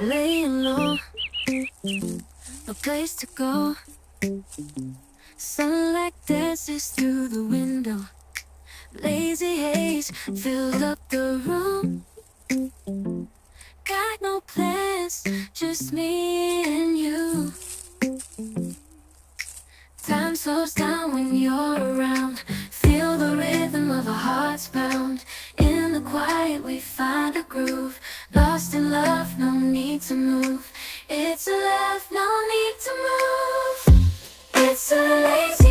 Laying low, no place to go. Sunlight dances through the window. Lazy haze filled up the room. Got no plans, just me and you. Time slows down when you're around. Feel the rhythm of our hearts pound. In the quiet we find a groove. Lost in love, no need to move. It's a love, no need to move. It's a lazy